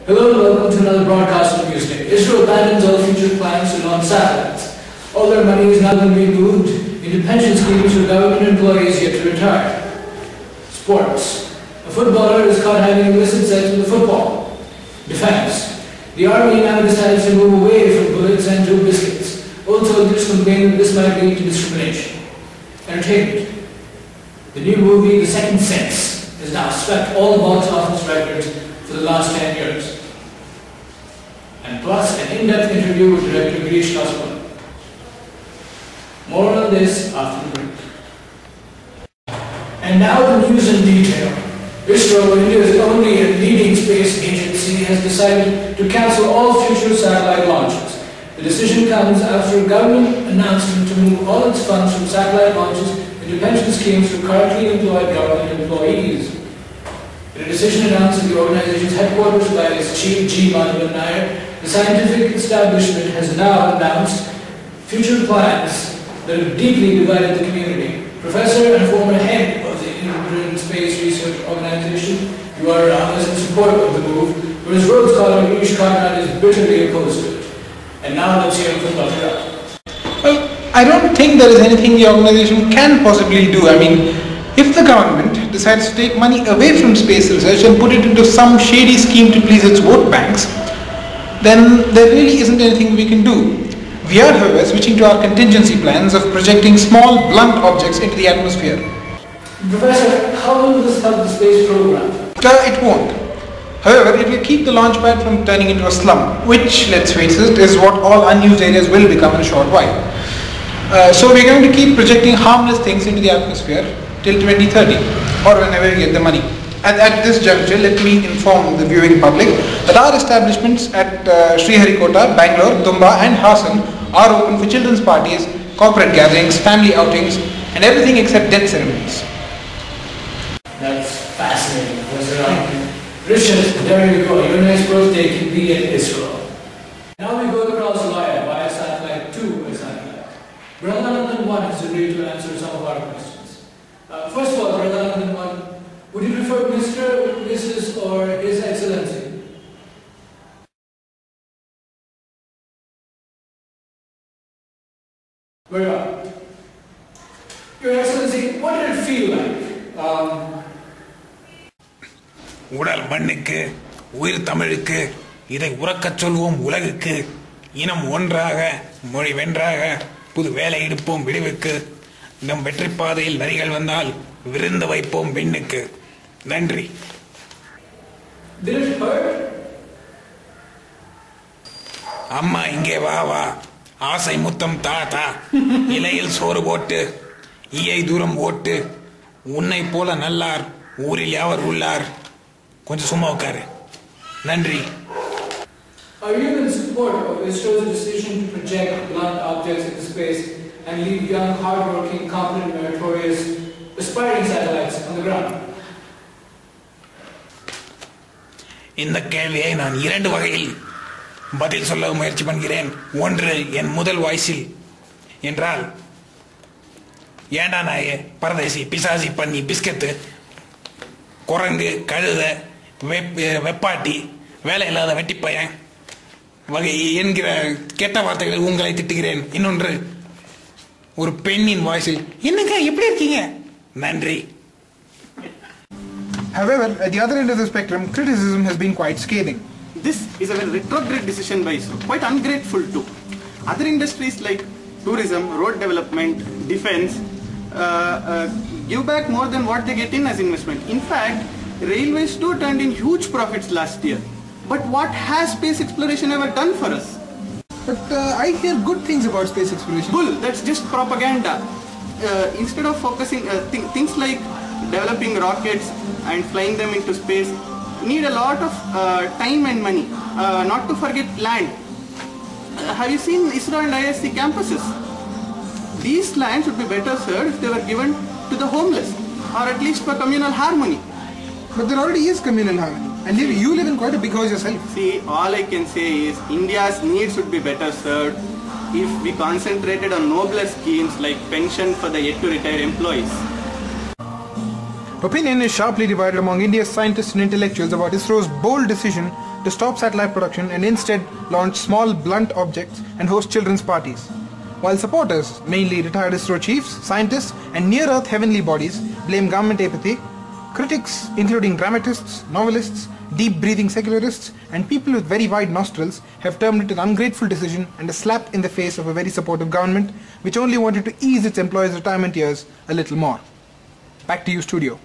Hello and welcome to another broadcast of Newsday. Isro abandons all future plans to launch satellites. All their money is now going to be moved into pension schemes for government employees yet to retire. Sports. A footballer is caught having illicit sex with a football. Defense. The army now decides to move away from bullets and to biscuits. Old soldiers complain that this might lead to discrimination. Entertainment. The new movie, The Second Sense, has now swept all the box office records for the last 10 years. And plus an in-depth interview with director Girish Kaspan. More on this after the break. And now the news in detail. Isro, India's only leading space agency, has decided to cancel all future satellite launches. The decision comes after a government announcement to move all its funds from satellite launches into pension schemes for currently employed government employees. In a decision announced at the organization's headquarters by its chief G. Madhavan Nair, the scientific establishment has now announced future plans that have deeply divided the community. Professor and former head of the Indian Space Research Organization, you are in support of the move, whereas Rhodes scholar Girish Kaspan is bitterly opposed to it. And now let's hear from Dr. Well, I don't think there is anything the organization can possibly do. I mean, if the government decides to take money away from space research and put it into some shady scheme to please its vote banks, then there really isn't anything we can do. We are, however, switching to our contingency plans of projecting small, blunt objects into the atmosphere. Professor, how will this help the space program? It won't. However, it will keep the launch pad from turning into a slum, which, let's face it, is what all unused areas will become in a short while. So we're going to keep projecting harmless things into the atmosphere till 2030, or whenever we get the money. And at this juncture, let me inform the viewing public that our establishments at Sriharikota, Bangalore, Dumba and Hassan are open for children's parties, corporate gatherings, family outings and everything except death ceremonies. That's fascinating, Professor. Richard, there you go. Your next birthday can be at Isro. Now we go across the wire via satellite to a satellite. Radhanandan 1 has agreed to answer some of our questions. First of all, Radhanandan 1, would you prefer Mr., Mrs. or His Excellency? Very well. Your Excellency, what did it feel like? உடல் மண்ணுக்கு உயிர் தமிழுக்கு இதை உறக்கச் சொல்வோம் உலகுக்கு இனம் ஒன்றாக மொழி வென்றாக புது வேலை எடுப்போம் விடுவுக்கு நம் வெற்றி பாதையில் நரிகள் வந்தால் விருந்து வைப்போம் விண்ணுக்கு நன்றி. Did it hurt? அம்மா இங்கே வா வா ஆசை முத்தம் தா தா இலையில் சோறு போட்டு ஈயை தூரம் ஓட்டு உன்னை போல நல்லார் ஊரில் யாவர் உள்ளார் கொஞ்சம் சும்மா உட்காரு நன்றி. Are you in support of ISRO's decision to project blunt objects into space and leave young, hard-working, competent, meritorious, aspiring satellites on the ground? இந்த கேள்வியை நான் இரண்டு வகையில் பதில் சொல்ல முயற்சி பண்ணுகிறேன். ஒன்று என் முதல் வாய்ஸில் என்றால் ஏண்டா நாயே பரதேசி பிசாசி பண்ணி பிஸ்கத்து குரங்கு கழுத வெப்பாட்டி வேலை இல்லாத வெட்டிப்பையன் வகை என்கிற கெட்ட வார்த்தைகளை உங்களை திட்டுகிறேன். இன்னொன்று ஒரு பெண்ணின் வாய்ஸில் என்னங்க எப்படி இருக்கீங்க நன்றி. However, at the other end of the spectrum, criticism has been quite scathing. This is a very retrograde decision by ISRO, quite ungrateful too. Other industries like tourism, road development, defense give back more than what they get in as investment. In fact, railways too turned in huge profits last year. But what has space exploration ever done for us? But I hear good things about space exploration. Bull, that's just propaganda. Instead of focusing things like developing rockets and flying them into space need a lot of time and money, not to forget land. Have you seen ISRO and ISC campuses? These lands would be better served if they were given to the homeless, or at least for communal harmony. But there already is communal harmony, and you live in quite a big house yourself. See, all I can say is India's needs would be better served if we concentrated on nobler schemes like pension for the yet to retire employees. Opinion is sharply divided among India's scientists and intellectuals about ISRO's bold decision to stop satellite production and instead launch small blunt objects and host children's parties. While supporters, mainly retired Isro chiefs, scientists and near-Earth heavenly bodies, blame government apathy, critics, including dramatists, novelists, deep-breathing secularists and people with very wide nostrils have termed it an ungrateful decision and a slap in the face of a very supportive government which only wanted to ease its employees' retirement years a little more. Back to you, studio.